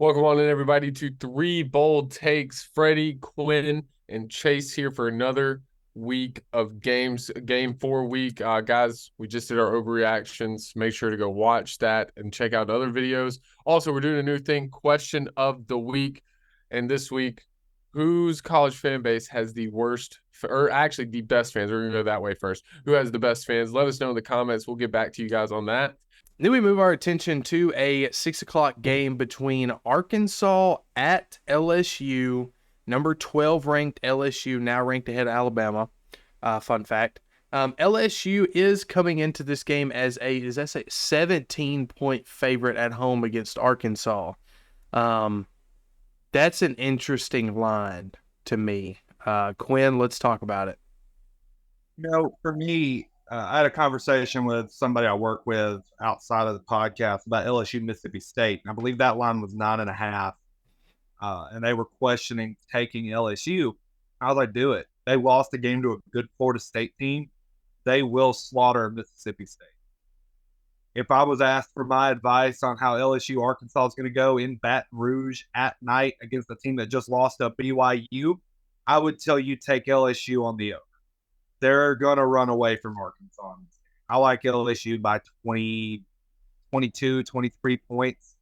Welcome on in, everybody, to Three Bold Takes. Freddie, Quinn, and Chase here for another week of games, game 4 week. Guys, we just did our overreactions. Make sure to go watch that and check out other videos. Also, we're doing a new thing, question of the week. And this week, whose college fan base has the worst, or actually the best fans? We're going to go that way first. Who has the best fans? Let us know in the comments. We'll get back to you guys on that. Then we move our attention to a 6 o'clock game between Arkansas at LSU, number 12 ranked LSU, now ranked ahead of Alabama. Fun fact. LSU is coming into this game as a 17-point favorite at home against Arkansas. That's an interesting line to me. Quinn, let's talk about it. For me, I had a conversation with somebody I work with outside of the podcast about LSU Mississippi State. And I believe that line was 9.5. And they were questioning taking LSU. How'd I do it? They lost the game to a good Florida State team. They will slaughter Mississippi State. If I was asked for my advice on how LSU Arkansas is going to go in Baton Rouge at night against a team that just lost to BYU, I would tell you take LSU on the over. They're going to run away from Arkansas. I like LSU by 20, 22, 23 points.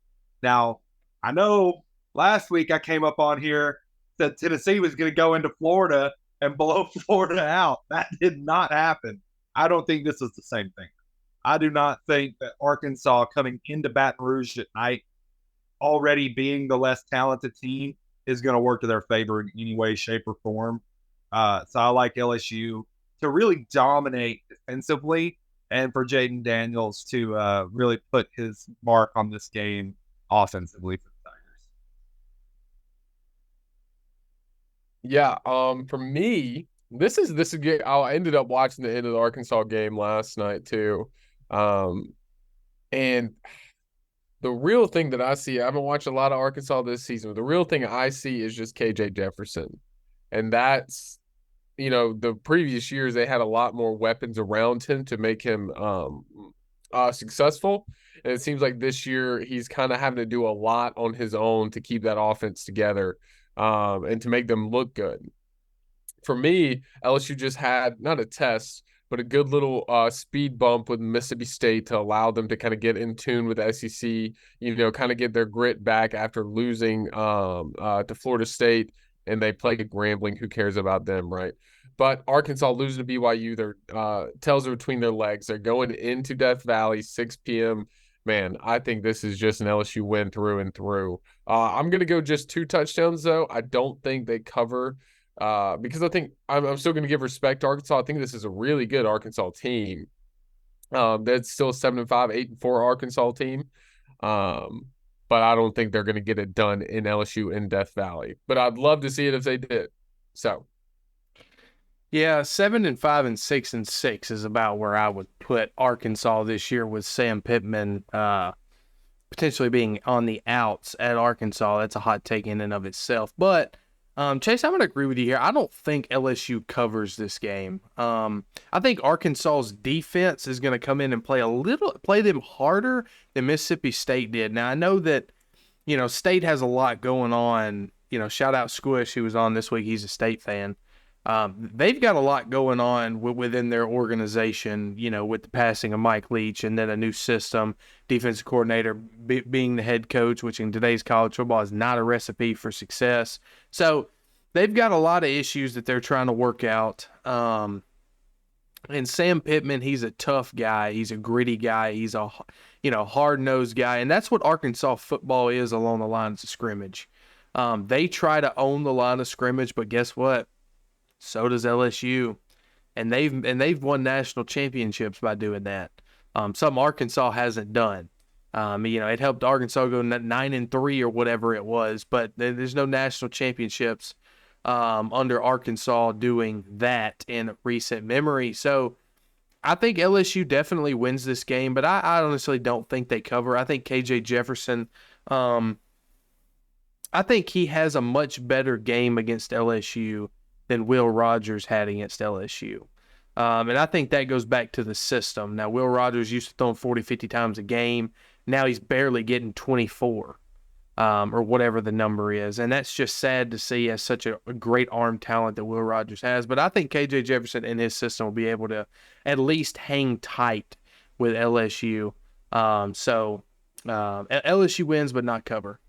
Now, I know last week I came up on here that Tennessee was going to go into Florida and blow Florida out. That did not happen. I don't think this is the same thing. I do not think that Arkansas coming into Baton Rouge at night, already being the less talented team, is going to work to their favor in any way, shape, or form. So I like LSU to really dominate defensively and for Jaden Daniels to really put his mark on this game offensively for the Tigers. Yeah, for me, this is good. I ended up watching the end of the Arkansas game last night too. And the real thing that I see, I haven't watched a lot of Arkansas this season. The real thing I see is just KJ Jefferson. And that's, the previous years they had a lot more weapons around him to make him successful. And it seems like this year he's kind of having to do a lot on his own to keep that offense together and to make them look good. For me, LSU just had not a test, but a good little speed bump with Mississippi State to allow them to kind of get in tune with SEC, kind of get their grit back after losing to Florida State. And they play Grambling. Who cares about them, right? But Arkansas losing to BYU, their tails are between their legs. They're going into Death Valley, 6 p.m. Man, I think this is just an LSU win through and through. I'm going to go just 2 touchdowns, though. I don't think they cover because I think I'm still going to give respect to Arkansas. I think this is a really good Arkansas team. That's still a 7-5, 8-4 Arkansas team. But I don't think they're going to get it done in LSU in Death Valley. But I'd love to see it if they did. So, yeah, 7-5 and 6-6 is about where I would put Arkansas this year, with Sam Pittman potentially being on the outs at Arkansas. That's a hot take in and of itself. But Chase, I'm going to agree with you here. I don't think LSU covers this game. I think Arkansas's defense is going to come in and play them harder than Mississippi State did. Now, I know that, State has a lot going on. Shout out Squish, who was on this week. He's a State fan. They've got a lot going on within their organization, with the passing of Mike Leach and then a new system, defensive coordinator being the head coach, which in today's college football is not a recipe for success. So they've got a lot of issues that they're trying to work out. And Sam Pittman, he's a tough guy. He's a gritty guy. He's a, hard-nosed guy. And that's what Arkansas football is along the lines of scrimmage. They try to own the line of scrimmage, but guess what? So does LSU, and they've won national championships by doing that. Something Arkansas hasn't done. It helped Arkansas go 9-3 or whatever it was, but there's no national championships under Arkansas doing that in recent memory. So I think LSU definitely wins this game, but I honestly don't think they cover. I think KJ Jefferson, I think he has a much better game against LSU than Will Rogers had against LSU. And I think that goes back to the system. Now, Will Rogers used to throw 40, 50 times a game. Now he's barely getting 24. or whatever the number is. And that's just sad to see as such a great arm talent that Will Rogers has. But I think KJ Jefferson in his system will be able to at least hang tight with LSU. LSU wins, but not cover.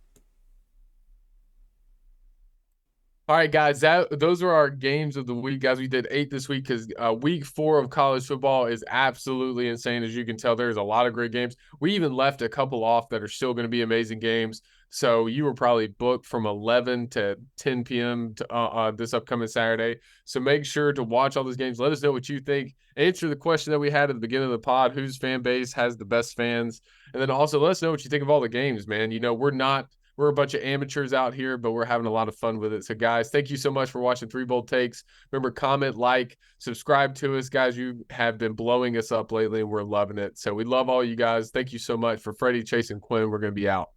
All right, guys, those are our games of the week, guys. We did 8 this week because week 4 of college football is absolutely insane. As you can tell, there's a lot of great games. We even left a couple off that are still going to be amazing games. So you were probably booked from 11 to 10 p.m. This upcoming Saturday. So make sure to watch all those games. Let us know what you think. Answer the question that we had at the beginning of the pod: whose fan base has the best fans? And then also let us know what you think of all the games, man. We're a bunch of amateurs out here, but we're having a lot of fun with it. So, guys, thank you so much for watching Three Bold Takes. Remember, comment, like, subscribe to us, guys. You have been blowing us up lately, and we're loving it. So we love all you guys. Thank you so much. For Freddie, Chase, and Quinn, we're going to be out.